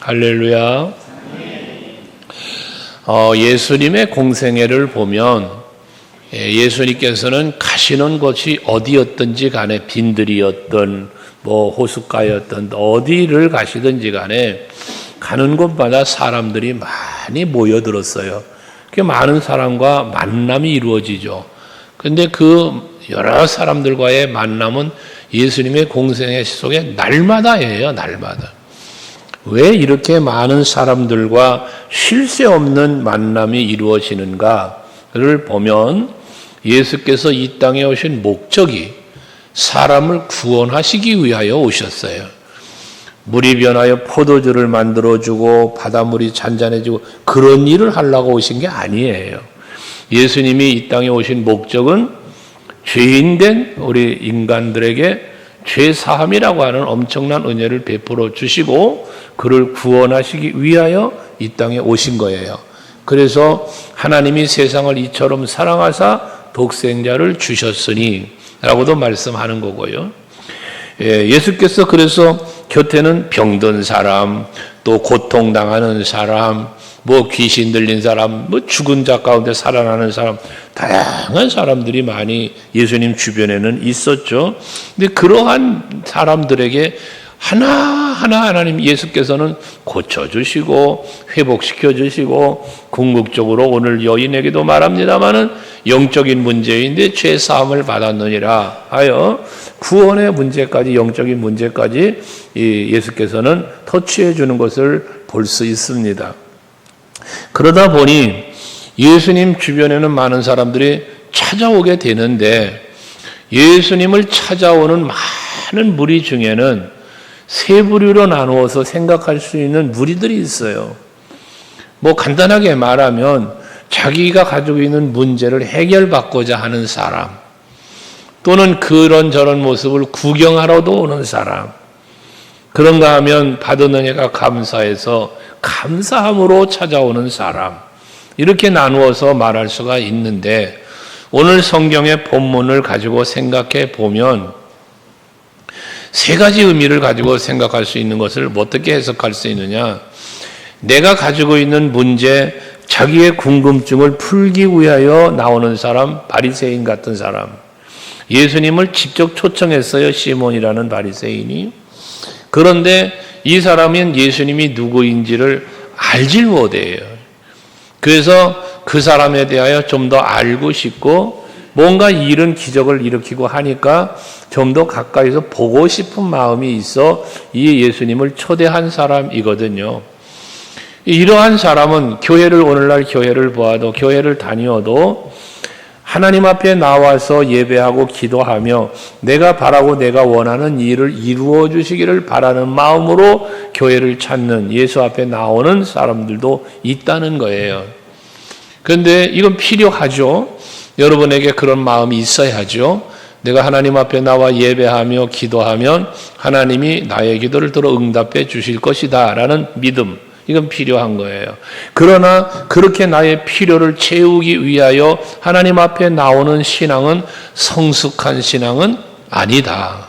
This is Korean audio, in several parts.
할렐루야. 예수님의 공생애를 보면 예수님께서는 가시는 곳이 어디였든지 간에 빈들이었던 호숫가였던 어디를 가시든지 간에 가는 곳마다 사람들이 많이 모여들었어요. 그 많은 사람과 만남이 이루어지죠. 근데 그 여러 사람들과의 만남은 예수님의 공생애 속에 날마다예요. 날마다. 왜 이렇게 많은 사람들과 쉴 새 없는 만남이 이루어지는가를 보면 예수께서 이 땅에 오신 목적이 사람을 구원하시기 위하여 오셨어요. 물이 변하여 포도주를 만들어주고 바닷물이 잔잔해지고 그런 일을 하려고 오신 게 아니에요. 예수님이 이 땅에 오신 목적은 죄인된 우리 인간들에게 죄사함이라고 하는 엄청난 은혜를 베풀어 주시고 그를 구원하시기 위하여 이 땅에 오신 거예요. 그래서 하나님이 세상을 이처럼 사랑하사 독생자를 주셨으니 라고도 말씀하는 거고요. 예수께서 그래서 곁에는 병든 사람, 또 고통당하는 사람, 귀신 들린 사람, 죽은 자 가운데 살아나는 사람, 다양한 사람들이 많이 예수님 주변에는 있었죠. 근데 그러한 사람들에게 하나하나 하나님 예수께서는 고쳐주시고 회복시켜주시고 궁극적으로 오늘 여인에게도 말합니다마는 영적인 문제인데 죄사함을 받았느니라 하여 구원의 문제까지 영적인 문제까지 예수께서는 터치해 주는 것을 볼 수 있습니다. 그러다 보니 예수님 주변에는 많은 사람들이 찾아오게 되는데 예수님을 찾아오는 많은 무리 중에는 세 부류로 나누어서 생각할 수 있는 무리들이 있어요. 간단하게 말하면 자기가 가지고 있는 문제를 해결받고자 하는 사람, 또는 그런저런 모습을 구경하러도 오는 사람, 그런가 하면 받은 은혜가 감사해서 감사함으로 찾아오는 사람, 이렇게 나누어서 말할 수가 있는데 오늘 성경의 본문을 가지고 생각해 보면 세 가지 의미를 가지고 생각할 수 있는 것을 어떻게 해석할 수 있느냐? 내가 가지고 있는 문제, 자기의 궁금증을 풀기 위하여 나오는 사람, 바리새인 같은 사람. 예수님을 직접 초청했어요. 시몬이라는 바리새인이. 그런데 이 사람은 예수님이 누구인지를 알질 못해요. 그래서 그 사람에 대하여 좀 더 알고 싶고 뭔가 이런 기적을 일으키고 하니까 좀 더 가까이서 보고 싶은 마음이 있어 이 예수님을 초대한 사람이거든요. 이러한 사람은 오늘날 교회를 보아도 교회를 다녀도 하나님 앞에 나와서 예배하고 기도하며 내가 바라고 내가 원하는 일을 이루어 주시기를 바라는 마음으로 교회를 찾는 예수 앞에 나오는 사람들도 있다는 거예요. 그런데 이건 필요하죠. 여러분에게 그런 마음이 있어야죠. 내가 하나님 앞에 나와 예배하며 기도하면 하나님이 나의 기도를 들어 응답해 주실 것이다 라는 믿음, 이건 필요한 거예요. 그러나 그렇게 나의 필요를 채우기 위하여 하나님 앞에 나오는 신앙은 성숙한 신앙은 아니다.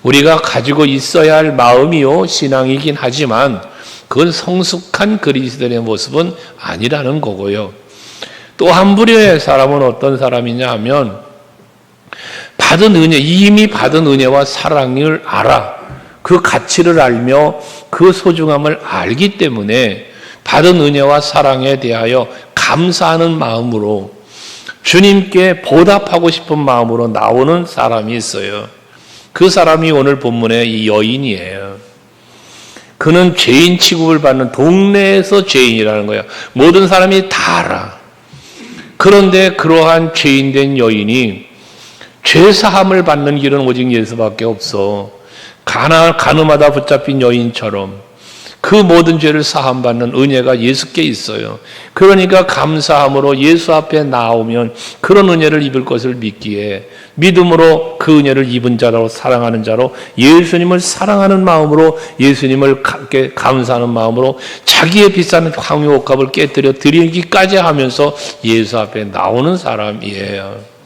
우리가 가지고 있어야 할 마음이요 신앙이긴 하지만 그건 성숙한 그리스도인의 모습은 아니라는 거고요. 또 한 부류의 사람은 어떤 사람이냐 하면 이미 받은 은혜와 사랑을 알아. 그 가치를 알며 그 소중함을 알기 때문에 받은 은혜와 사랑에 대하여 감사하는 마음으로 주님께 보답하고 싶은 마음으로 나오는 사람이 있어요. 그 사람이 오늘 본문의 이 여인이에요. 그는 죄인 취급을 받는 동네에서 죄인이라는 거예요. 모든 사람이 다 알아. 그런데 그러한 죄인된 여인이 죄사함을 받는 길은 오직 예수밖에 없어. 가늠하다 붙잡힌 여인처럼 그 모든 죄를 사함받는 은혜가 예수께 있어요. 그러니까 감사함으로 예수 앞에 나오면 그런 은혜를 입을 것을 믿기에 믿음으로 그 은혜를 입은 자로 사랑하는 자로 예수님을 사랑하는 마음으로 예수님을 감사하는 마음으로 자기의 비싼 황유옥값을 깨뜨려 드리기까지 하면서 예수 앞에 나오는 사람이에요.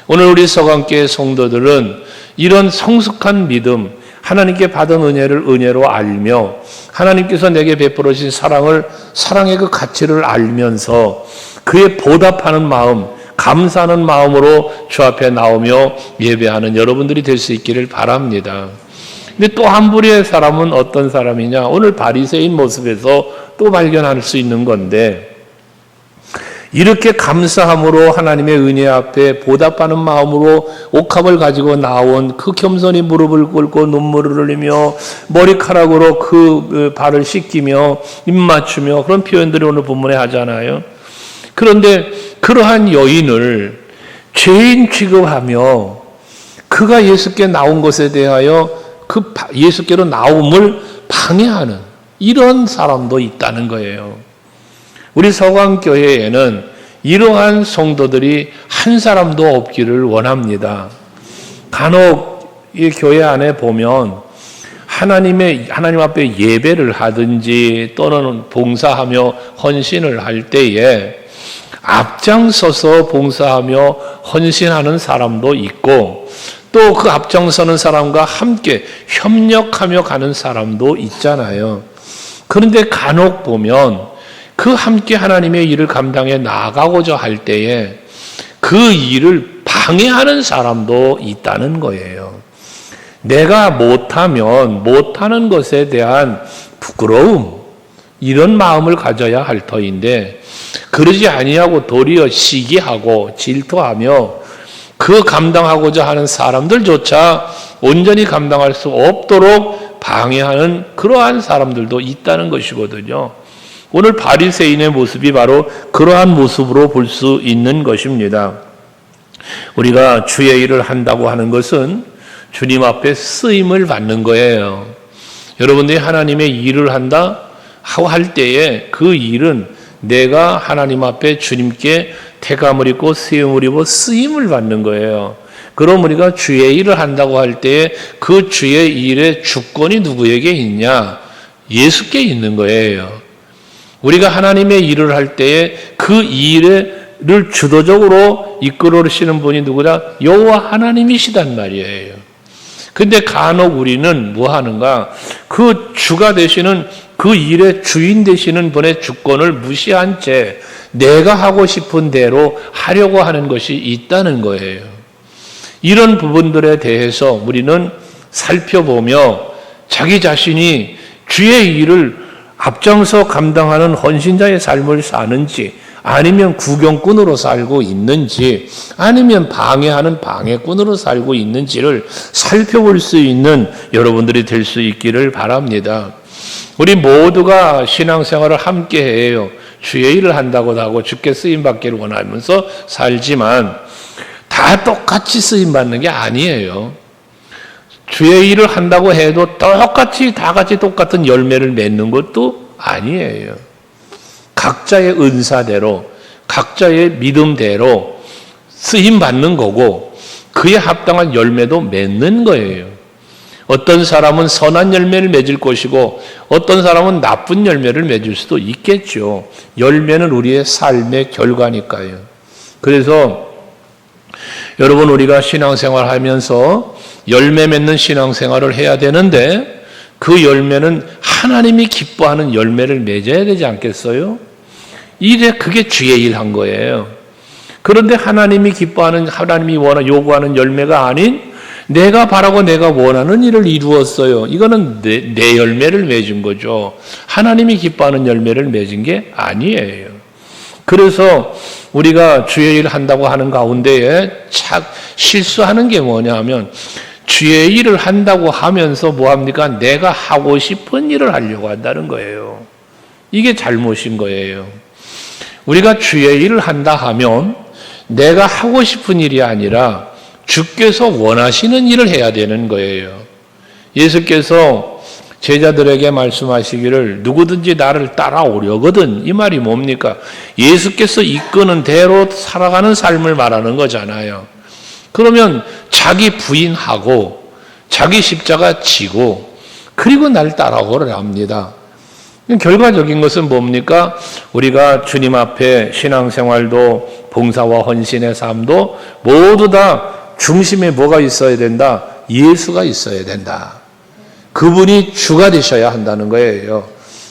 오늘 우리 서강교회 성도들은 이런 성숙한 믿음, 하나님께 받은 은혜를 은혜로 알며 하나님께서 내게 베풀어 주신 사랑의 그 가치를 알면서 그에 보답하는 마음, 감사하는 마음으로 주 앞에 나오며 예배하는 여러분들이 될 수 있기를 바랍니다. 근데 또 한 부류의 사람은 어떤 사람이냐? 오늘 바리새인 모습에서 또 발견할 수 있는 건데, 이렇게 감사함으로 하나님의 은혜 앞에 보답하는 마음으로 옥합을 가지고 나온 그 겸손히 무릎을 꿇고 눈물을 흘리며 머리카락으로 그 발을 씻기며 입 맞추며 그런 표현들이 오늘 본문에 하잖아요. 그런데 그러한 여인을 죄인 취급하며 그가 예수께 나온 것에 대하여 그 예수께로 나옴을 방해하는 이런 사람도 있다는 거예요. 우리 서강교회에는 이러한 성도들이 한 사람도 없기를 원합니다. 간혹 이 교회 안에 보면 하나님 앞에 예배를 하든지 또는 봉사하며 헌신을 할 때에 앞장서서 봉사하며 헌신하는 사람도 있고 또 그 앞장서는 사람과 함께 협력하며 가는 사람도 있잖아요. 그런데 간혹 보면 그 함께 하나님의 일을 감당해 나가고자 할 때에 그 일을 방해하는 사람도 있다는 거예요. 내가 못하면 못하는 것에 대한 부끄러움, 이런 마음을 가져야 할 터인데 그러지 아니하고 도리어 시기하고 질투하며 그 감당하고자 하는 사람들조차 온전히 감당할 수 없도록 방해하는 그러한 사람들도 있다는 것이거든요. 오늘 바리새인의 모습이 바로 그러한 모습으로 볼 수 있는 것입니다. 우리가 주의 일을 한다고 하는 것은 주님 앞에 쓰임을 받는 거예요. 여러분들이 하나님의 일을 한다 하고 할 때에 그 일은 내가 하나님 앞에 주님께 태감을 입고 세움을 입어 쓰임을 받는 거예요. 그럼 우리가 주의 일을 한다고 할 때에 그 주의 일의 주권이 누구에게 있냐? 예수께 있는 거예요. 우리가 하나님의 일을 할 때에 그 일을 주도적으로 이끌어주시는 분이 누구냐? 여호와 하나님이시단 말이에요. 근데 간혹 우리는 뭐 하는가? 그 주가 되시는 그 일의 주인 되시는 분의 주권을 무시한 채 내가 하고 싶은 대로 하려고 하는 것이 있다는 거예요. 이런 부분들에 대해서 우리는 살펴보며 자기 자신이 주의 일을 앞장서 감당하는 헌신자의 삶을 사는지 아니면 구경꾼으로 살고 있는지 아니면 방해하는 방해꾼으로 살고 있는지를 살펴볼 수 있는 여러분들이 될 수 있기를 바랍니다. 우리 모두가 신앙생활을 함께 해요. 주의 일을 한다고 하고 주께 쓰임받기를 원하면서 살지만 다 똑같이 쓰임받는 게 아니에요. 주의 일을 한다고 해도 똑같이 다 같이 똑같은 열매를 맺는 것도 아니에요. 각자의 은사대로 각자의 믿음대로 쓰임받는 거고 그에 합당한 열매도 맺는 거예요. 어떤 사람은 선한 열매를 맺을 것이고 어떤 사람은 나쁜 열매를 맺을 수도 있겠죠. 열매는 우리의 삶의 결과니까요. 그래서 여러분 우리가 신앙생활 하면서 열매 맺는 신앙생활을 해야 되는데 그 열매는 하나님이 기뻐하는 열매를 맺어야 되지 않겠어요? 이제 그게 주의 일 한 거예요. 그런데 하나님이 기뻐하는 하나님이 요구하는 열매가 아닌 내가 바라고 내가 원하는 일을 이루었어요. 이거는 내 열매를 맺은 거죠. 하나님이 기뻐하는 열매를 맺은 게 아니에요. 그래서 우리가 주의 일을 한다고 하는 가운데에 실수하는 게 뭐냐 하면 주의 일을 한다고 하면서 뭐합니까? 내가 하고 싶은 일을 하려고 한다는 거예요. 이게 잘못인 거예요. 우리가 주의 일을 한다 하면 내가 하고 싶은 일이 아니라 주께서 원하시는 일을 해야 되는 거예요. 예수께서 제자들에게 말씀하시기를 누구든지 나를 따라오려거든. 이 말이 뭡니까? 예수께서 이끄는 대로 살아가는 삶을 말하는 거잖아요. 그러면 자기 부인하고 자기 십자가 지고 그리고 날 따라오라 합니다. 결과적인 것은 뭡니까? 우리가 주님 앞에 신앙생활도 봉사와 헌신의 삶도 모두 다 중심에 뭐가 있어야 된다? 예수가 있어야 된다. 그분이 주가 되셔야 한다는 거예요.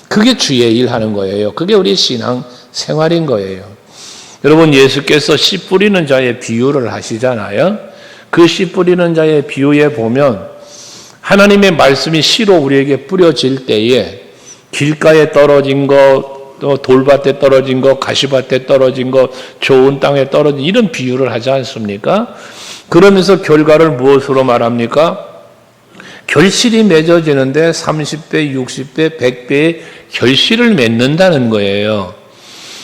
그게 주의 일 하는 거예요. 그게 우리 신앙 생활인 거예요. 여러분, 예수께서 씨 뿌리는 자의 비유를 하시잖아요. 그 씨 뿌리는 자의 비유에 보면 하나님의 말씀이 씨로 우리에게 뿌려질 때에 길가에 떨어진 거, 또 돌밭에 떨어진 거, 가시밭에 떨어진 거, 좋은 땅에 떨어진 이런 비유를 하지 않습니까? 그러면서 결과를 무엇으로 말합니까? 결실이 맺어지는데 30배, 60배, 100배의 결실을 맺는다는 거예요.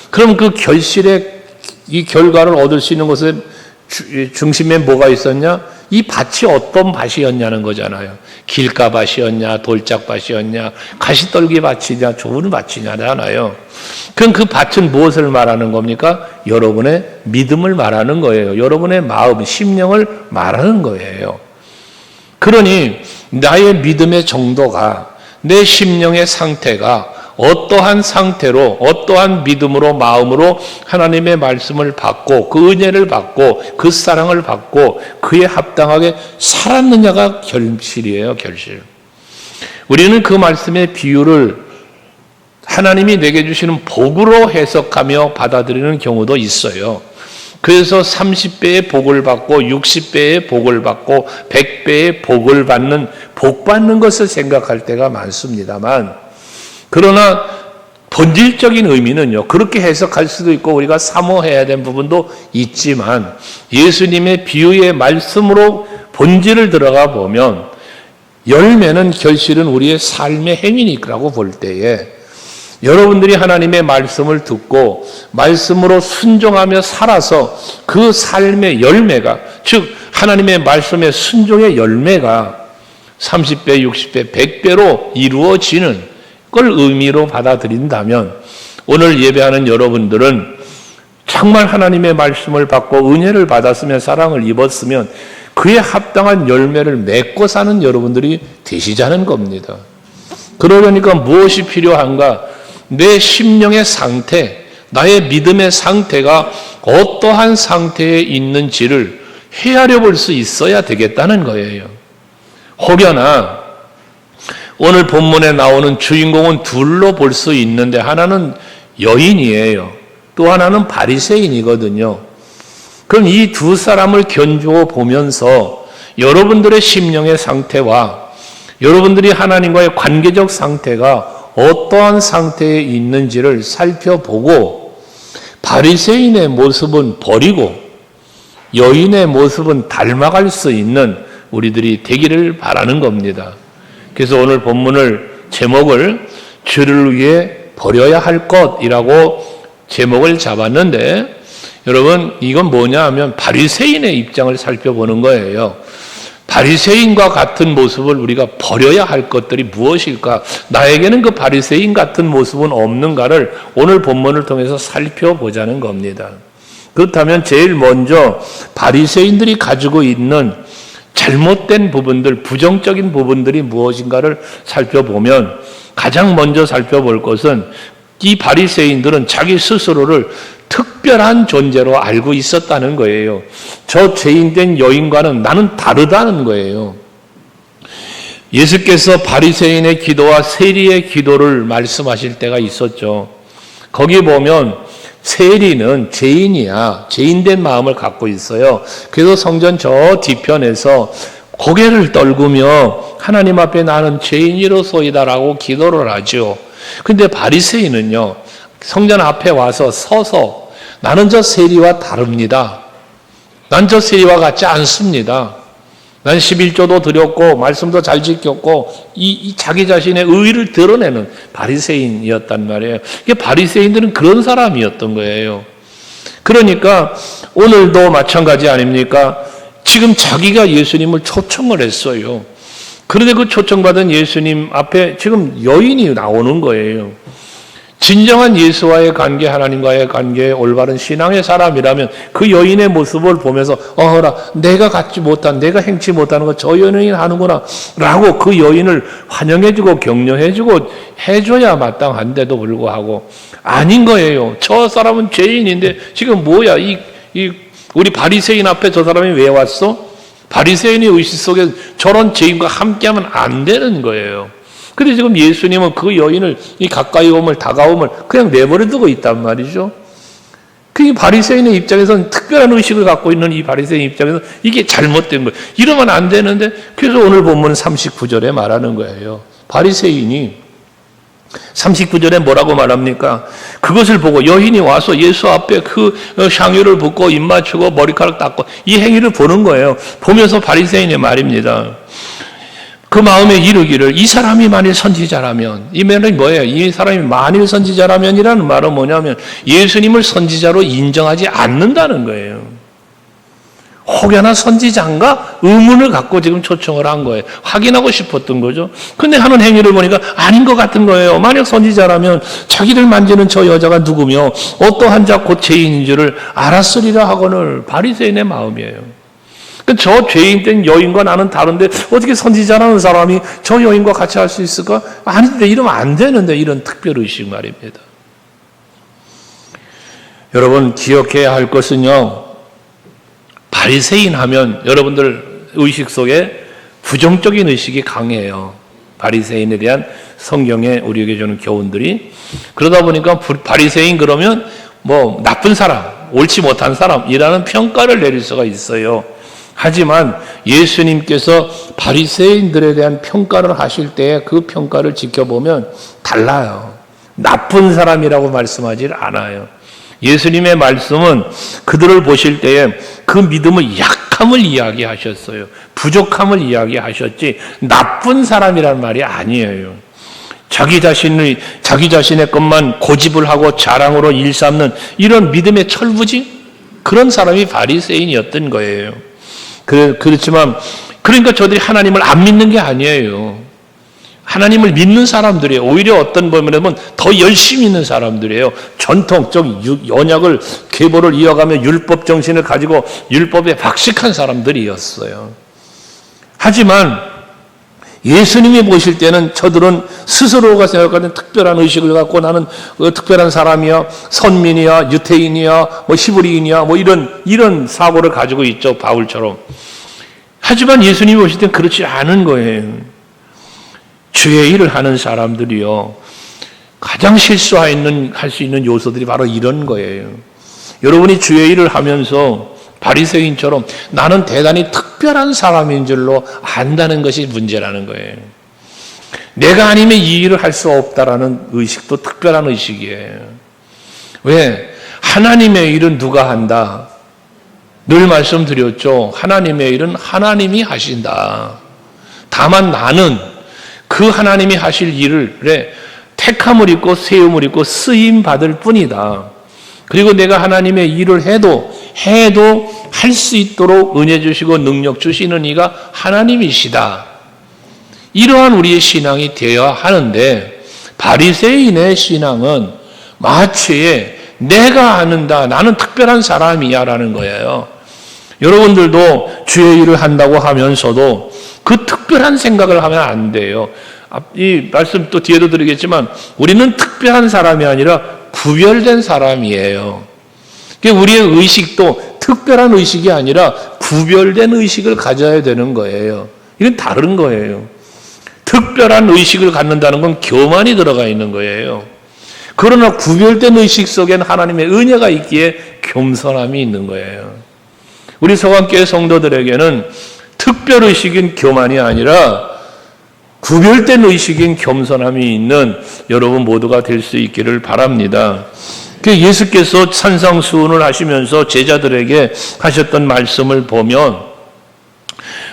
그럼 그 결실의 이 결과를 얻을 수 있는 것의 중심에 뭐가 있었냐? 이 밭이 어떤 밭이었냐는 거잖아요. 길가 밭이었냐, 돌짝 밭이었냐, 가시떨기 밭이냐, 좋은 밭이냐잖아요. 그럼 그 밭은 무엇을 말하는 겁니까? 여러분의 믿음을 말하는 거예요. 여러분의 마음, 심령을 말하는 거예요. 그러니 나의 믿음의 정도가, 내 심령의 상태가 어떠한 상태로, 어떠한 믿음으로, 마음으로 하나님의 말씀을 받고 그 은혜를 받고 그 사랑을 받고 그에 합당하게 살았느냐가 결실이에요. 결실. 우리는 그 말씀의 비유를 하나님이 내게 주시는 복으로 해석하며 받아들이는 경우도 있어요. 그래서 30배의 복을 받고 60배의 복을 받고 100배의 복을 받는, 복 받는 것을 생각할 때가 많습니다만, 그러나 본질적인 의미는요, 그렇게 해석할 수도 있고 우리가 사모해야 되는 부분도 있지만, 예수님의 비유의 말씀으로 본질을 들어가 보면 열매는, 결실은 우리의 삶의 행위니라고 볼 때에 여러분들이 하나님의 말씀을 듣고 말씀으로 순종하며 살아서 그 삶의 열매가, 즉 하나님의 말씀의 순종의 열매가 30배, 60배, 100배로 이루어지는 걸 의미로 받아들인다면, 오늘 예배하는 여러분들은 정말 하나님의 말씀을 받고 은혜를 받았으면, 사랑을 입었으면 그에 합당한 열매를 맺고 사는 여러분들이 되시자는 겁니다. 그러려니까 무엇이 필요한가? 내 심령의 상태, 나의 믿음의 상태가 어떠한 상태에 있는지를 헤아려 볼 수 있어야 되겠다는 거예요. 혹여나 오늘 본문에 나오는 주인공은 둘로 볼 수 있는데, 하나는 여인이에요. 또 하나는 바리새인이거든요. 그럼 이 두 사람을 견주어 보면서 여러분들의 심령의 상태와 여러분들이 하나님과의 관계적 상태가 어떠한 상태에 있는지를 살펴보고, 바리새인의 모습은 버리고 여인의 모습은 닮아갈 수 있는 우리들이 되기를 바라는 겁니다. 그래서 오늘 본문을 제목을 주를 위해 버려야 할 것이라고 제목을 잡았는데, 여러분 이건 뭐냐 하면 바리새인의 입장을 살펴보는 거예요. 바리새인과 같은 모습을 우리가 버려야 할 것들이 무엇일까? 나에게는 그 바리새인 같은 모습은 없는가를 오늘 본문을 통해서 살펴보자는 겁니다. 그렇다면 제일 먼저 바리새인들이 가지고 있는 잘못된 부분들, 부정적인 부분들이 무엇인가를 살펴보면, 가장 먼저 살펴볼 것은 이 바리새인들은 자기 스스로를 특별한 존재로 알고 있었다는 거예요. 저 죄인된 여인과는 나는 다르다는 거예요. 예수께서 바리새인의 기도와 세리의 기도를 말씀하실 때가 있었죠. 거기 보면 세리는 죄인이야. 죄인된 마음을 갖고 있어요. 그래서 성전 저 뒤편에서 고개를 떨구며 하나님 앞에 나는 죄인이로소이다라고 기도를 하죠. 근데 바리새인은요, 성전 앞에 와서 서서 나는 저 세리와 다릅니다. 난 저 세리와 같지 않습니다. 난 11조도 드렸고 말씀도 잘 지켰고 이 자기 자신의 의의를 드러내는 바리새인이었단 말이에요. 이게 바리새인들은 그런 사람이었던 거예요. 그러니까 오늘도 마찬가지 아닙니까? 지금 자기가 예수님을 초청을 했어요. 그런데 그 초청받은 예수님 앞에 지금 여인이 나오는 거예요. 진정한 예수와의 관계, 하나님과의 관계에 올바른 신앙의 사람이라면 그 여인의 모습을 보면서 어라, 내가 갖지 못한, 내가 행치 못하는 거 저 여인이 하는구나 라고 그 여인을 환영해주고 격려해주고 해줘야 마땅한데도 불구하고 아닌 거예요. 저 사람은 죄인인데 지금 뭐야, 우리 바리새인 앞에 저 사람이 왜 왔어? 바리새인의 의식 속에 저런 죄인과 함께하면 안 되는 거예요. 근데 지금 예수님은 그 여인을 이 가까이 오물 다가옴을 그냥 내버려 두고 있단 말이죠. 그 바리새인의 입장에서는 특별한 의식을 갖고 있는 이 바리새인 입장에서 이게 잘못된 거예요. 이러면 안 되는데 그래서 오늘 본문 39절에 말하는 거예요. 바리새인이 39절에 뭐라고 말합니까? 그것을 보고 여인이 와서 예수 앞에 그 향유를 붓고 입 맞추고 머리카락 닦고 이 행위를 보는 거예요. 보면서 바리새인의 말입니다. 그 마음에 이르기를 이 사람이 만일 선지자라면, 이 말이 뭐예요? 이 사람이 만일 선지자라면이라는 말은 뭐냐면 예수님을 선지자로 인정하지 않는다는 거예요. 혹여나 선지자인가 의문을 갖고 지금 초청을 한 거예요. 확인하고 싶었던 거죠. 근데 하는 행위를 보니까 아닌 것 같은 거예요. 만약 선지자라면 자기를 만지는 저 여자가 누구며 어떠한 자 곧 죄인인 줄을 알았으리라 하거늘. 바리새인의 마음이에요. 저 죄인 된 여인과 나는 다른데 어떻게 선지자라는 사람이 저 여인과 같이 할 수 있을까? 아닌데 이러면 안 되는데 이런 특별의식 말입니다. 여러분 기억해야 할 것은요. 바리새인 하면 여러분들 의식 속에 부정적인 의식이 강해요. 바리새인에 대한 성경에 우리에게 주는 교훈들이. 그러다 보니까 바리새인 그러면 뭐 나쁜 사람, 옳지 못한 사람이라는 평가를 내릴 수가 있어요. 하지만 예수님께서 바리새인들에 대한 평가를 하실 때 그 평가를 지켜보면 달라요. 나쁜 사람이라고 말씀하지 않아요. 예수님의 말씀은 그들을 보실 때에 그 믿음의 약함을 이야기하셨어요. 부족함을 이야기하셨지 나쁜 사람이란 말이 아니에요. 자기 자신의 것만 고집을 하고 자랑으로 일삼는 이런 믿음의 철부지 그런 사람이 바리새인이었던 거예요. 그렇지만 그러니까 저들이 하나님을 안 믿는 게 아니에요. 하나님을 믿는 사람들이에요. 오히려 어떤 부분에는 더 열심히 있는 사람들이에요. 전통적 언약을 계보를 이어가며 율법 정신을 가지고 율법에 박식한 사람들이었어요. 하지만 예수님이 보실 때는 저들은 스스로가 생각하는 특별한 의식을 갖고 나는 특별한 사람이야, 선민이야, 유태인이야, 뭐 히브리인이야, 뭐 이런 사고를 가지고 있죠, 바울처럼. 하지만 예수님이 보실 때는 그렇지 않은 거예요. 주의 일을 하는 사람들이요, 가장 할 수 있는 요소들이 바로 이런 거예요. 여러분이 주의 일을 하면서 바리새인처럼 나는 대단히 특별한 사람인 줄로 안다는 것이 문제라는 거예요. 내가 아니면 이 일을 할 수 없다라는 의식도 특별한 의식이에요. 왜? 하나님의 일은 누가 한다? 늘 말씀드렸죠. 하나님의 일은 하나님이 하신다. 다만 나는 그 하나님이 하실 일을 택함을 입고 세움을 입고 쓰임 받을 뿐이다. 그리고 내가 하나님의 일을 해도 할 수 있도록 은혜 주시고 능력 주시는 이가 하나님이시다. 이러한 우리의 신앙이 되어야 하는데 바리새인의 신앙은 마치 내가 아는다. 나는 특별한 사람이야 라는 거예요. 여러분들도 주의 일을 한다고 하면서도 그 특별한 생각을 하면 안 돼요. 이 말씀 또 뒤에도 드리겠지만 우리는 특별한 사람이 아니라 구별된 사람이에요. 우리의 의식도 특별한 의식이 아니라 구별된 의식을 가져야 되는 거예요. 이건 다른 거예요. 특별한 의식을 갖는다는 건 교만이 들어가 있는 거예요. 그러나 구별된 의식 속에는 하나님의 은혜가 있기에 겸손함이 있는 거예요. 우리 서강교회 성도들에게는 특별의식인 교만이 아니라 구별된 의식인 겸손함이 있는 여러분 모두가 될 수 있기를 바랍니다. 예수께서 산상수훈을 하시면서 제자들에게 하셨던 말씀을 보면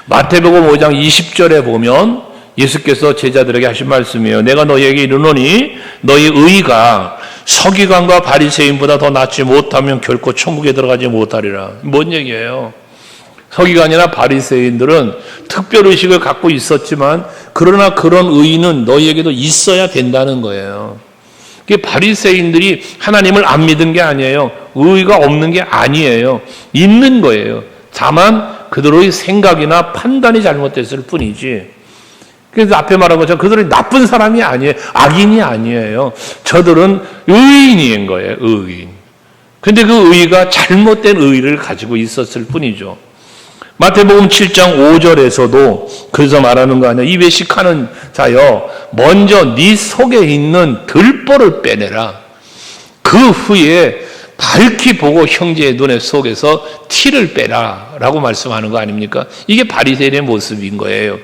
마태복음 5장 20절에 보면 예수께서 제자들에게 하신 말씀이에요. 내가 너희에게 이르노니 너희 의가 서기관과 바리새인보다 더 낫지 못하면 결코 천국에 들어가지 못하리라. 뭔 얘기예요? 서기관이나 바리새인들은 특별의식을 갖고 있었지만 그러나 그런 의는 너희에게도 있어야 된다는 거예요. 바리새인들이 하나님을 안 믿은 게 아니에요. 의가 없는 게 아니에요. 있는 거예요. 다만 그들의 생각이나 판단이 잘못됐을 뿐이지. 그래서 앞에 말한 것처럼 그들은 나쁜 사람이 아니에요. 악인이 아니에요. 저들은 의인인 거예요. 의인. 근데 그 의가 잘못된 의를 가지고 있었을 뿐이죠. 마태복음 7장 5절에서도 그래서 말하는 거 아니야. 이 외식하는 자여, 먼저 네 속에 있는 들보를 빼내라. 그 후에 밝히 보고 형제의 눈에 속에서 티를 빼라 라고 말씀하는 거 아닙니까? 이게 바리새인의 모습인 거예요.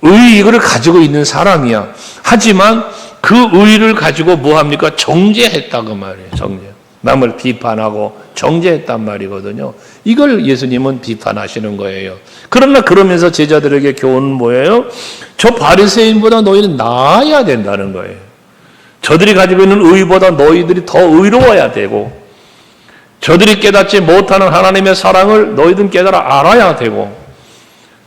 의를 가지고 있는 사람이야. 하지만 그 의를 가지고 뭐 합니까? 정죄했다고 말이에요. 정죄. 남을 비판하고 정죄했단 말이거든요. 이걸 예수님은 비판하시는 거예요. 그러나 그러면서 제자들에게 교훈은 뭐예요? 저 바리새인보다 너희는 나아야 된다는 거예요. 저들이 가지고 있는 의보다 너희들이 더 의로워야 되고, 저들이 깨닫지 못하는 하나님의 사랑을 너희들은 깨달아 알아야 되고,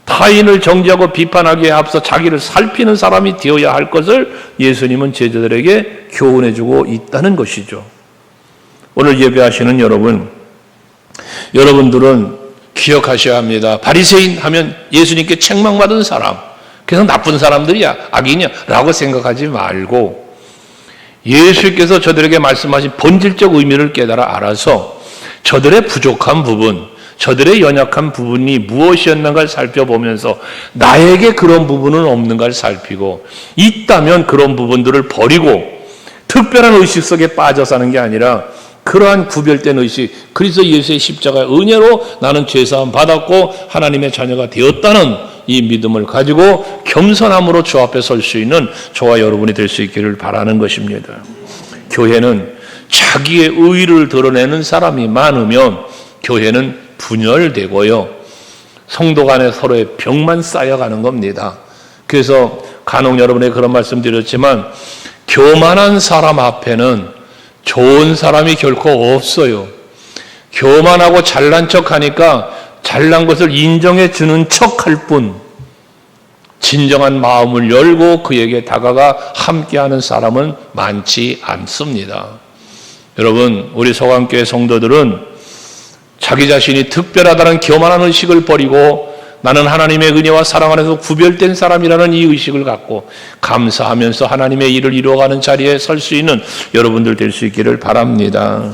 타인을 정죄하고 비판하기에 앞서 자기를 살피는 사람이 되어야 할 것을 예수님은 제자들에게 교훈해주고 있다는 것이죠. 오늘 예배하시는 여러분들은 기억하셔야 합니다. 바리새인 하면 예수님께 책망받은 사람, 그래서 나쁜 사람들이야, 악인이야 라고 생각하지 말고, 예수께서 저들에게 말씀하신 본질적 의미를 깨달아 알아서 저들의 부족한 부분, 저들의 연약한 부분이 무엇이었는가를 살펴보면서 나에게 그런 부분은 없는가를 살피고, 있다면 그런 부분들을 버리고 특별한 의식 속에 빠져 사는 게 아니라 그러한 구별된 의식, 그리스도 예수의 십자가의 은혜로 나는 죄사함 받았고 하나님의 자녀가 되었다는 이 믿음을 가지고 겸손함으로 주 앞에 설 수 있는 저와 여러분이 될 수 있기를 바라는 것입니다. 교회는 자기의 의를 드러내는 사람이 많으면 교회는 분열되고요, 성도 간에 서로의 벽만 쌓여가는 겁니다. 그래서 간혹 여러분에게 그런 말씀 드렸지만, 교만한 사람 앞에는 좋은 사람이 결코 없어요. 교만하고 잘난 척하니까 잘난 것을 인정해 주는 척할 뿐, 진정한 마음을 열고 그에게 다가가 함께하는 사람은 많지 않습니다. 여러분, 우리 서강교회 성도들은 자기 자신이 특별하다는 교만한 의식을 버리고 나는 하나님의 은혜와 사랑 안에서 구별된 사람이라는 이 의식을 갖고 감사하면서 하나님의 일을 이루어가는 자리에 설 수 있는 여러분들 될 수 있기를 바랍니다.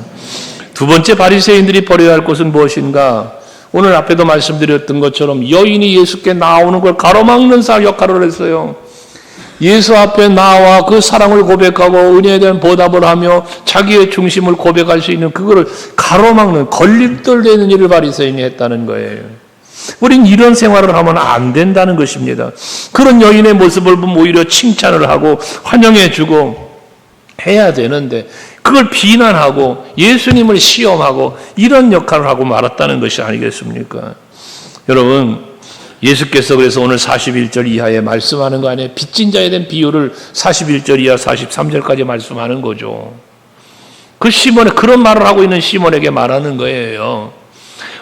두 번째, 바리새인들이 버려야 할 것은 무엇인가? 오늘 앞에도 말씀드렸던 것처럼 여인이 예수께 나오는 걸 가로막는 역할을 했어요. 예수 앞에 나와 그 사랑을 고백하고 은혜에 대한 보답을 하며 자기의 중심을 고백할 수 있는 그거를 가로막는, 걸림돌 되는 일을 바리새인이 했다는 거예요. 우린 이런 생활을 하면 안 된다는 것입니다. 그런 여인의 모습을 보면 오히려 칭찬을 하고 환영해 주고 해야 되는데, 그걸 비난하고 예수님을 시험하고 이런 역할을 하고 말았다는 것이 아니겠습니까? 여러분, 예수께서 그래서 오늘 41절 이하에 말씀하는 거 아니에요? 빚진 자에 대한 비유를 41절 이하 43절까지 말씀하는 거죠. 그 시몬에, 그런 말을 하고 있는 시몬에게 말하는 거예요.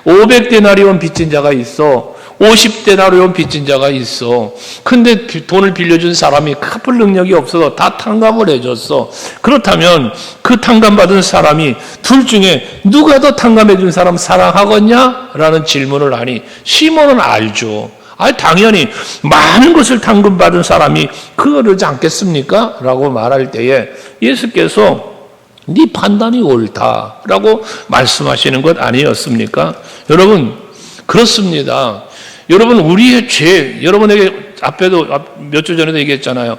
500데나리온 빚진 자가 있어. 50데나리온 빚진 자가 있어. 근데 돈을 빌려준 사람이 갚을 능력이 없어서 다 탕감을 해줬어. 그렇다면 그 탕감받은 사람이 둘 중에 누가 더 탕감해준 사람 사랑하겠냐? 라는 질문을 하니 시몬은 알죠. 당연히 많은 것을 탕감받은 사람이 그러지 않겠습니까? 라고 말할 때에 예수께서 네 판단이 옳다라고 말씀하시는 것 아니었습니까? 여러분, 그렇습니다. 여러분, 우리의 죄, 여러분에게 앞에도 몇 주 전에도 얘기했잖아요.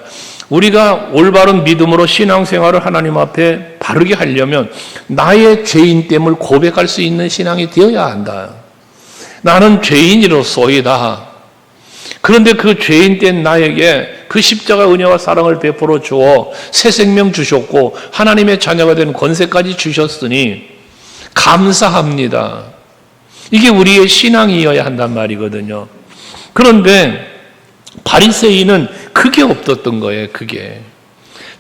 우리가 올바른 믿음으로 신앙생활을 하나님 앞에 바르게 하려면 나의 죄인됨을 고백할 수 있는 신앙이 되어야 한다. 나는 죄인이로소이다. 그런데 그 죄인된 나에게 그 십자가 은혜와 사랑을 베풀어 주어 새 생명 주셨고 하나님의 자녀가 된 권세까지 주셨으니 감사합니다. 이게 우리의 신앙이어야 한단 말이거든요. 그런데 바리새인은 그게 없었던 거예요. 그게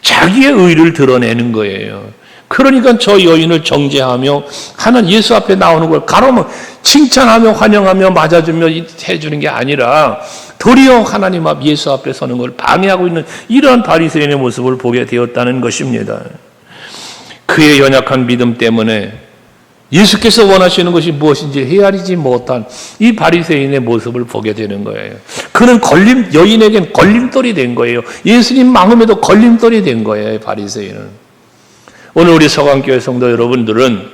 자기의 의를 드러내는 거예요. 그러니까 저 여인을 정죄하며 하는 예수 앞에 나오는 걸 가로막 칭찬하며 환영하며 맞아주며 해주는 게 아니라 도리어 하나님 앞 예수 앞에 서는 걸 방해하고 있는 이러한 바리새인의 모습을 보게 되었다는 것입니다. 그의 연약한 믿음 때문에 예수께서 원하시는 것이 무엇인지 헤아리지 못한 이 바리새인의 모습을 보게 되는 거예요. 그는 여인에겐 걸림돌이 된 거예요. 예수님 마음에도 걸림돌이 된 거예요. 바리새인은. 오늘 우리 서강교회 성도 여러분들은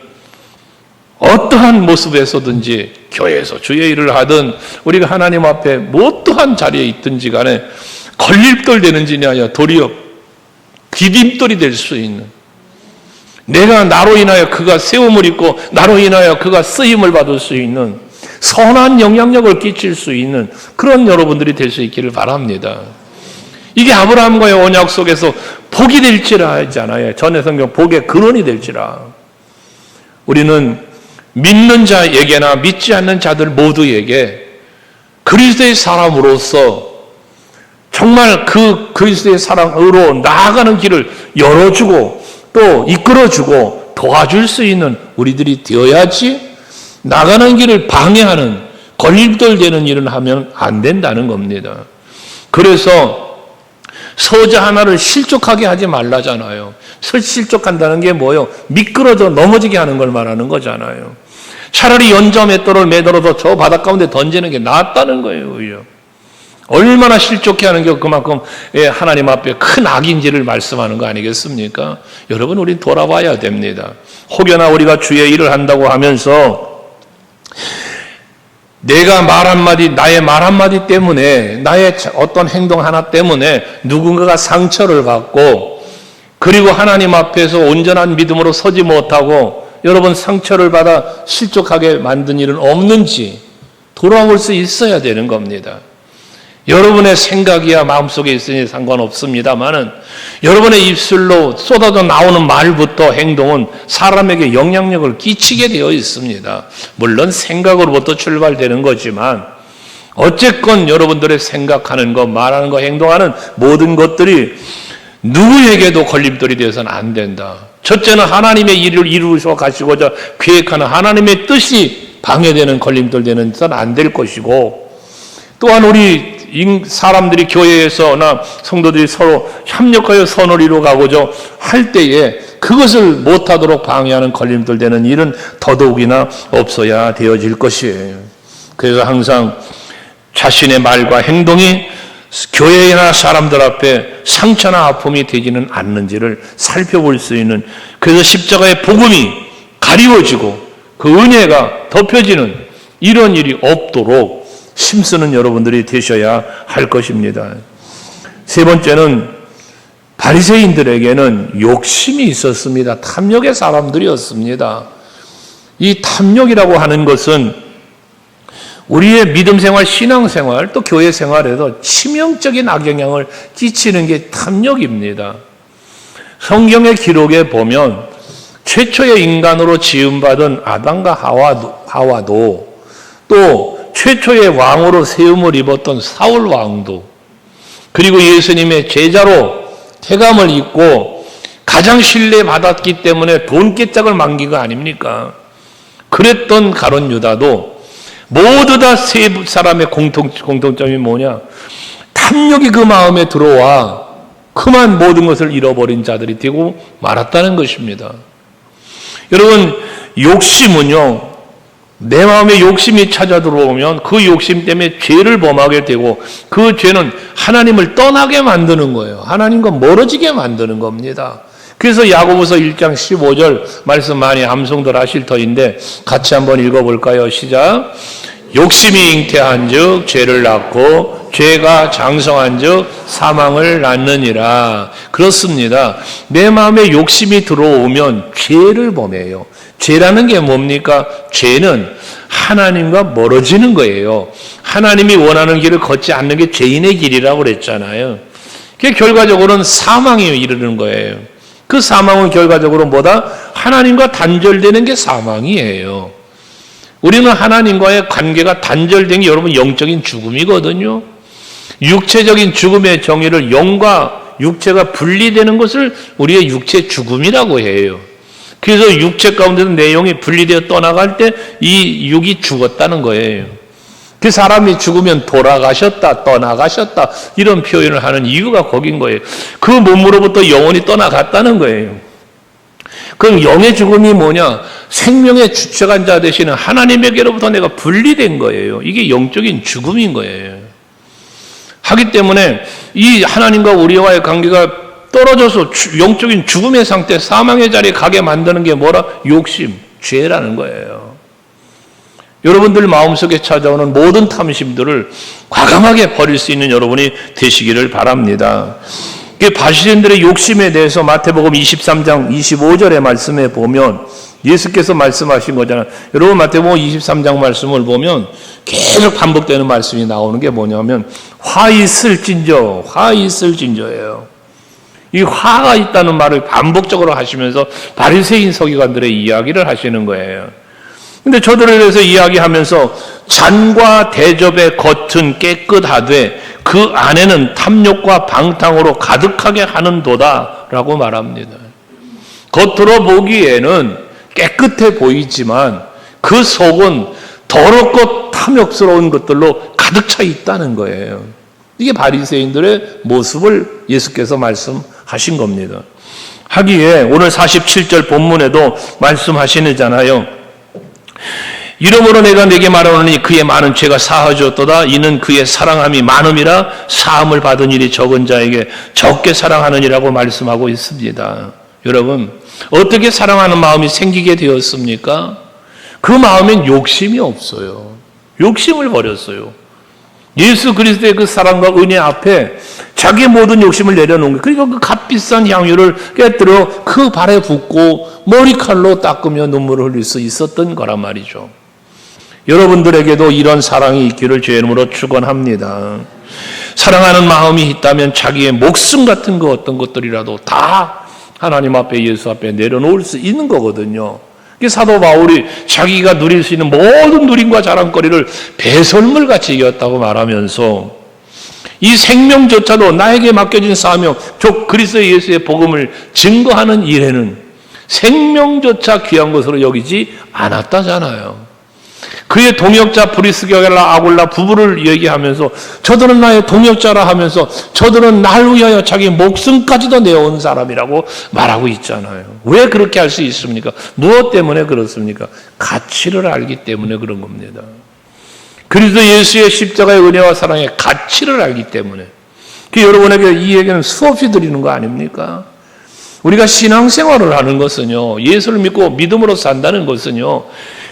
어떠한 모습에서든지 교회에서 주의 일을 하든 우리가 하나님 앞에 뭐 어떠한 자리에 있든지 간에 걸림돌 되는지 아니라 도리어 디딤돌이 될 수 있는, 내가 나로 인하여 그가 세움을 입고 나로 인하여 그가 쓰임을 받을 수 있는 선한 영향력을 끼칠 수 있는 그런 여러분들이 될 수 있기를 바랍니다. 이게 아브라함과의 언약 속에서 복이 될지라 했잖아요. 전에 성경 복의 근원이 될지라. 우리는 믿는 자에게나 믿지 않는 자들 모두에게 그리스도의 사람으로서 정말 그 그리스도의 사랑으로 나아가는 길을 열어주고 또 이끌어주고 도와줄 수 있는 우리들이 되어야지 나가는 길을 방해하는 걸림돌 되는 일은 하면 안 된다는 겁니다. 그래서 서자 하나를 실족하게 하지 말라잖아요. 실족한다는 게 뭐예요? 미끄러져 넘어지게 하는 걸 말하는 거잖아요. 차라리 연자 맷돌을 매달아서 저 바닷 가운데 던지는 게 낫다는 거예요. 얼마나 실족해 하는 게 그만큼 하나님 앞에 큰 악인지를 말씀하는 거 아니겠습니까? 여러분, 우린 돌아봐야 됩니다. 혹여나 우리가 주의 일을 한다고 하면서 내가 말 한마디, 나의 말 한마디 때문에, 나의 어떤 행동 하나 때문에 누군가가 상처를 받고 그리고 하나님 앞에서 온전한 믿음으로 서지 못하고 여러분 상처를 받아 실족하게 만든 일은 없는지 돌아올 수 있어야 되는 겁니다. 여러분의 생각이야 마음속에 있으니 상관없습니다만은 여러분의 입술로 쏟아져 나오는 말부터 행동은 사람에게 영향력을 끼치게 되어 있습니다. 물론 생각으로부터 출발되는 거지만 어쨌건 여러분들의 생각하는 것, 말하는 것, 행동하는 모든 것들이 누구에게도 걸림돌이 되어서는 안 된다. 첫째는 하나님의 일을 이루셔 가시고자 계획하는 하나님의 뜻이 방해되는 걸림돌 되는 것은 안 될 것이고, 또한 우리 사람들이 교회에서나 성도들이 서로 협력하여 선을 이루어가고자 할 때에 그것을 못하도록 방해하는 걸림돌 되는 일은 더더욱이나 없어야 되어질 것이에요. 그래서 항상 자신의 말과 행동이 교회나 사람들 앞에 상처나 아픔이 되지는 않는지를 살펴볼 수 있는, 그래서 십자가의 복음이 가리워지고 그 은혜가 덮여지는 이런 일이 없도록 힘쓰는 여러분들이 되셔야 할 것입니다. 세 번째는 바리새인들에게는 욕심이 있었습니다. 탐욕의 사람들이었습니다. 이 탐욕이라고 하는 것은 우리의 믿음 생활, 신앙 생활, 또 교회 생활에도 치명적인 악영향을 끼치는 게 탐욕입니다. 성경의 기록에 보면 최초의 인간으로 지음받은 아담과 하와도 또 최초의 왕으로 세움을 입었던 사울 왕도, 그리고 예수님의 제자로 태감을 입고 가장 신뢰받았기 때문에 돈깨짝을 만긴 거 아닙니까? 그랬던 가룟 유다도 모두 다 세 사람의 공통점이 뭐냐? 탐욕이 그 마음에 들어와 그만 모든 것을 잃어버린 자들이 되고 말았다는 것입니다. 여러분, 욕심은요, 내 마음에 욕심이 찾아 들어오면 그 욕심 때문에 죄를 범하게 되고 그 죄는 하나님을 떠나게 만드는 거예요. 하나님과 멀어지게 만드는 겁니다. 그래서 야고보서 1장 15절 말씀 많이 암송들 하실 터인데 같이 한번 읽어볼까요? 시작. 욕심이 잉태한 즉 죄를 낳고 죄가 장성한 즉 사망을 낳느니라. 그렇습니다. 내 마음에 욕심이 들어오면 죄를 범해요. 죄라는 게 뭡니까? 죄는 하나님과 멀어지는 거예요. 하나님이 원하는 길을 걷지 않는 게 죄인의 길이라고 그랬잖아요. 그게 결과적으로는 사망에 이르는 거예요. 그 사망은 결과적으로 뭐다? 하나님과 단절되는 게 사망이에요. 우리는 하나님과의 관계가 단절된 게 여러분 영적인 죽음이거든요. 육체적인 죽음의 정의를 영과 육체가 분리되는 것을 우리의 육체 죽음이라고 해요. 그래서 육체 가운데서 내용이 분리되어 떠나갈 때 이 육이 죽었다는 거예요. 그 사람이 죽으면 돌아가셨다, 떠나가셨다 이런 표현을 하는 이유가 거긴 거예요. 그 몸으로부터 영혼이 떠나갔다는 거예요. 그럼 영의 죽음이 뭐냐? 생명의 주체간 자 되시는 하나님에게로부터 내가 분리된 거예요. 이게 영적인 죽음인 거예요. 하기 때문에 이 하나님과 우리와의 관계가 떨어져서 영적인 죽음의 상태, 사망의 자리에 가게 만드는 게 뭐라? 욕심, 죄라는 거예요. 여러분들 마음속에 찾아오는 모든 탐심들을 과감하게 버릴 수 있는 여러분이 되시기를 바랍니다. 바리새인들의 욕심에 대해서 마태복음 23장 25절의 말씀에 보면 예수께서 말씀하신 거잖아요. 여러분 마태복음 23장 말씀을 보면 계속 반복되는 말씀이 나오는 게 뭐냐면 화 있을진저, 화 있을진저예요. 이 화가 있다는 말을 반복적으로 하시면서 바리새인 서기관들의 이야기를 하시는 거예요. 근데 저들에 대해서 이야기하면서 잔과 대접의 겉은 깨끗하되 그 안에는 탐욕과 방탕으로 가득하게 하는도다 라고 말합니다. 겉으로 보기에는 깨끗해 보이지만 그 속은 더럽고 탐욕스러운 것들로 가득 차 있다는 거예요. 이게 바리새인들의 모습을 예수께서 말씀하신 겁니다. 하기에 오늘 47절 본문에도 말씀하시잖아요. 이러므로 내가 네게 말하노니 그의 많은 죄가 사하였도다. 이는 그의 사랑함이 많음이라 사함을 받은 일이 적은 자에게 적게 사랑하느니라고 말씀하고 있습니다. 여러분, 어떻게 사랑하는 마음이 생기게 되었습니까? 그 마음엔 욕심이 없어요. 욕심을 버렸어요. 예수 그리스도의 그 사랑과 은혜 앞에 자기의 모든 욕심을 내려놓은 거예요. 그리고 그 값비싼 향유를 깨뜨려 그 발에 붓고 머리칼로 닦으며 눈물을 흘릴 수 있었던 거란 말이죠. 여러분들에게도 이런 사랑이 있기를 주의 이름으로 축원합니다. 사랑하는 마음이 있다면 자기의 목숨 같은 거 어떤 것들이라도 다 하나님 앞에 예수 앞에 내려놓을 수 있는 거거든요. 사도 바울이 자기가 누릴 수 있는 모든 누림과 자랑거리를 배설물같이 여겼다고 말하면서 이 생명조차도 나에게 맡겨진 사명, 즉 그리스도 예수의 복음을 증거하는 일에는 생명조차 귀한 것으로 여기지 않았다잖아요. 그의 동역자 브리스게라 아굴라 부부를 얘기하면서 저들은 나의 동역자라 하면서 저들은 날 위하여 자기 목숨까지도 내어온 사람이라고 말하고 있잖아요. 왜 그렇게 할 수 있습니까? 무엇 때문에 그렇습니까? 가치를 알기 때문에 그런 겁니다. 그리스도 예수의 십자가의 은혜와 사랑의 가치를 알기 때문에. 여러분에게 이 얘기는 수없이 드리는 거 아닙니까? 우리가 신앙생활을 하는 것은요, 예수를 믿고 믿음으로 산다는 것은요,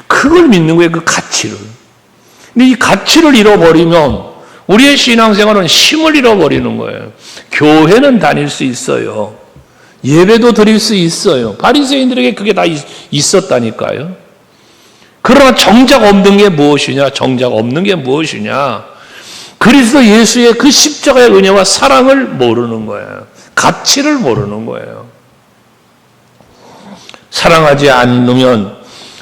그걸 믿는 거예요, 그 가치를. 근데 이 가치를 잃어버리면 우리의 신앙생활은 힘을 잃어버리는 거예요. 교회는 다닐 수 있어요. 예배도 드릴 수 있어요. 바리새인들에게 그게 다 있었다니까요. 그러나 정작 없는 게 무엇이냐? 정작 없는 게 무엇이냐? 그리스도 예수의 그 십자가의 은혜와 사랑을 모르는 거예요. 가치를 모르는 거예요. 사랑하지 않으면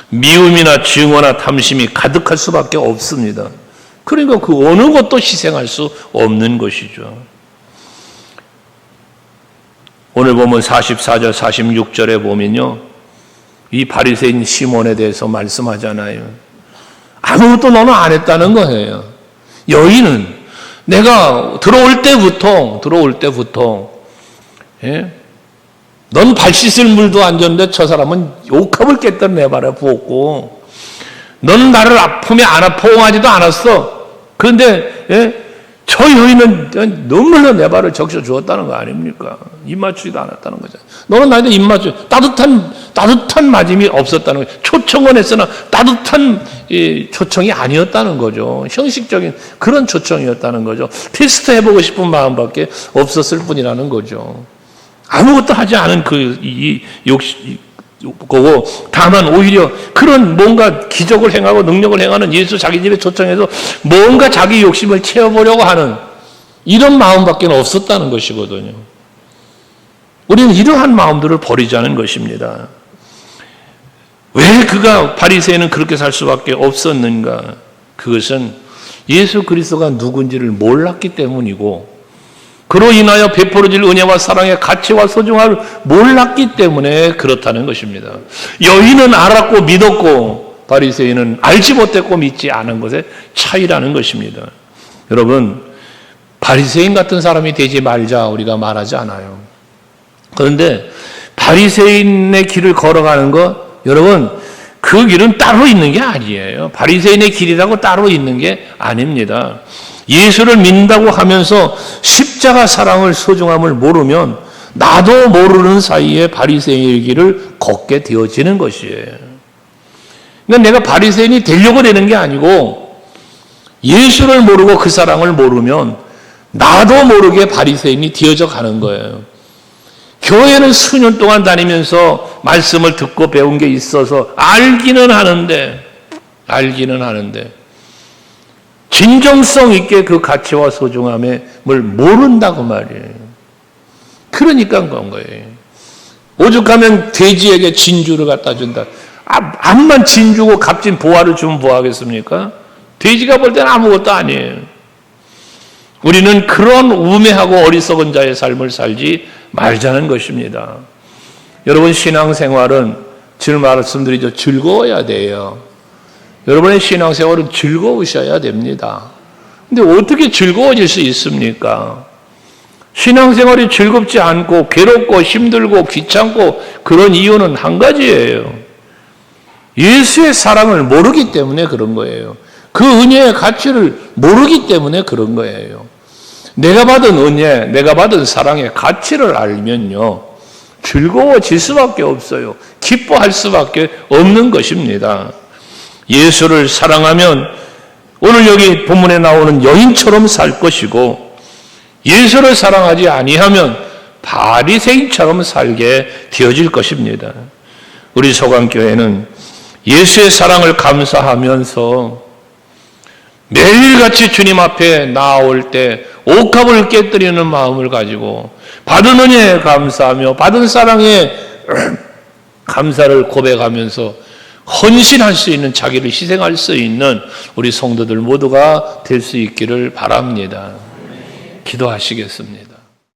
미움이나 증오나 탐심이 가득할 수밖에 없습니다. 그러니까 그 어느 것도 희생할 수 없는 것이죠. 오늘 보면 44절 46절에 보면요, 이 바리새인 시몬에 대해서 말씀하잖아요. 아무것도 너는 안 했다는 거예요. 여인은 내가 들어올 때부터 넌 발 씻을 물도 안 줬는데 저 사람은 옥합을 깼던 내 발에 부었고, 너는 나를 아픔에 포옹하지도 않았어. 그런데 저 여인은 눈물로 내 발을 적셔 주었다는 거 아닙니까? 입 맞추지도 않았다는 거죠. 너는 나한테 입 맞추, 따뜻한 맞음이 없었다는 거죠. 초청은 했으나 따뜻한 초청이 아니었다는 거죠. 형식적인 그런 초청이었다는 거죠. 테스트 해보고 싶은 마음밖에 없었을 뿐이라는 거죠. 아무것도 하지 않은 거고, 다만 오히려 그런 뭔가 기적을 행하고 능력을 행하는 예수 자기 집에 초청해서 뭔가 자기 욕심을 채워보려고 하는 이런 마음밖에 없었다는 것이거든요. 우리는 이러한 마음들을 버리자는 것입니다. 왜 그가 바리새인은 그렇게 살 수밖에 없었는가? 그것은 예수 그리스도가 누군지를 몰랐기 때문이고, 그로 인하여 베풀어질 은혜와 사랑의 가치와 소중함을 몰랐기 때문에 그렇다는 것입니다. 여인은 알았고 믿었고 바리새인은 알지 못했고 믿지 않은 것의 차이라는 것입니다. 여러분, 바리새인 같은 사람이 되지 말자 우리가 말하지 않아요. 그런데 바리새인의 길을 걸어가는 것, 여러분, 그 길은 따로 있는 게 아니에요. 바리새인의 길이라고 따로 있는 게 아닙니다. 예수를 믿는다고 하면서 십자가 사랑을 소중함을 모르면 나도 모르는 사이에 바리새인의 길을 걷게 되어지는 것이에요. 그러니까 내가 바리새인이 되려고 되는 게 아니고 예수를 모르고 그 사랑을 모르면 나도 모르게 바리새인이 되어져 가는 거예요. 교회는 수년 동안 다니면서 말씀을 듣고 배운 게 있어서 알기는 하는데 진정성 있게 그 가치와 소중함을 모른다고 말이에요. 그러니까 그런 거예요. 오죽하면 돼지에게 진주를 갖다 준다. 암만 진주고 값진 보화를 주면 뭐 하겠습니까? 돼지가 볼 때는 아무것도 아니에요. 우리는 그런 우매하고 어리석은 자의 삶을 살지 말자는 것입니다. 여러분, 신앙생활은 지금 말씀드리죠. 즐거워야 돼요. 여러분의 신앙생활은 즐거우셔야 됩니다. 근데 어떻게 즐거워질 수 있습니까? 신앙생활이 즐겁지 않고 괴롭고 힘들고 귀찮고 그런 이유는 한 가지예요. 예수의 사랑을 모르기 때문에 그런 거예요. 그 은혜의 가치를 모르기 때문에 그런 거예요. 내가 받은 은혜, 내가 받은 사랑의 가치를 알면요, 즐거워질 수밖에 없어요. 기뻐할 수밖에 없는 것입니다. 예수를 사랑하면 오늘 여기 본문에 나오는 여인처럼 살 것이고, 예수를 사랑하지 아니하면 바리새인처럼 살게 되어질 것입니다. 우리 소강교회는 예수의 사랑을 감사하면서 매일같이 주님 앞에 나아올 때 옥합을 깨뜨리는 마음을 가지고 받은 은혜에 감사하며 받은 사랑에 감사를 고백하면서 헌신할 수 있는, 자기를 희생할 수 있는 우리 성도들 모두가 될 수 있기를 바랍니다. 기도하시겠습니다.